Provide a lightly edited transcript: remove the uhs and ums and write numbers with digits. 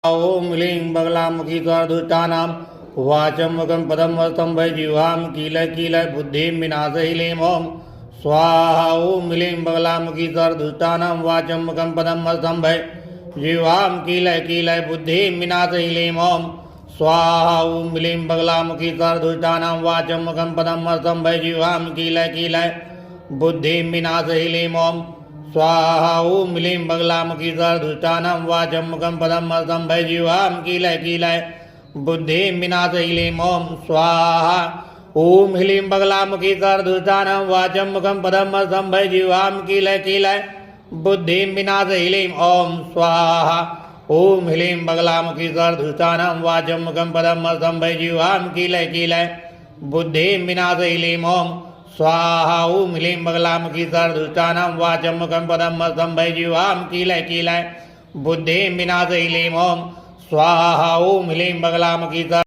ओम ह्लीं बगलामुखी दुष्टानां वाचं मुखं पदं वस्तं वै जिह्वां कीलय कीलय बुद्धिं विनाशय ह्लीं ओम स्वाहा ओम ह्लीं बगलामुखी दुष्टानां वाचं मुखं पदं वस्तं वै जिह्वां कीलय कीलय बुद्धिं विनाशय ह्लीं ओम स्वाहा ओम ह्लीं बगलामुखी दुष्टानां वाचं मुखं पदं वस्तं वै जिह्वां कीलय कीलय बुद्धिं विनाशय ह्लीं ओम स्वाहा ओम ह्लीं बगलामुखी दुष्टानां वाचं मुखं पदं वस्तं वै जिह्वां कीलय कीलय बुद्धिं विनाशय ह्लीं ओम स्वाहा ओम ह्लीं बगलामुखी दुष्टानां वाचं मुखं पदं वस्तं वै जिह्वां कीलय कीलय बुद्धिं विनाशय ह्लीं ओम स्वाहा ओम ह्लीं बगलामुखी दुष्टानां वाचं मुखं पदं वस्तं वै जिह्वां कीलय कीलय बुद्धिं विनाशय ह्लीं ओम स्वाहा ओम ह्लीं बगलामुखी दुष्टानां वाचं मुखं पदं वस्तं वै जिह्वां कीलय कीलय बुद्धिं विनाशय ह्लीं ओम स्वाहा ओम ह्लीं बगलामुखी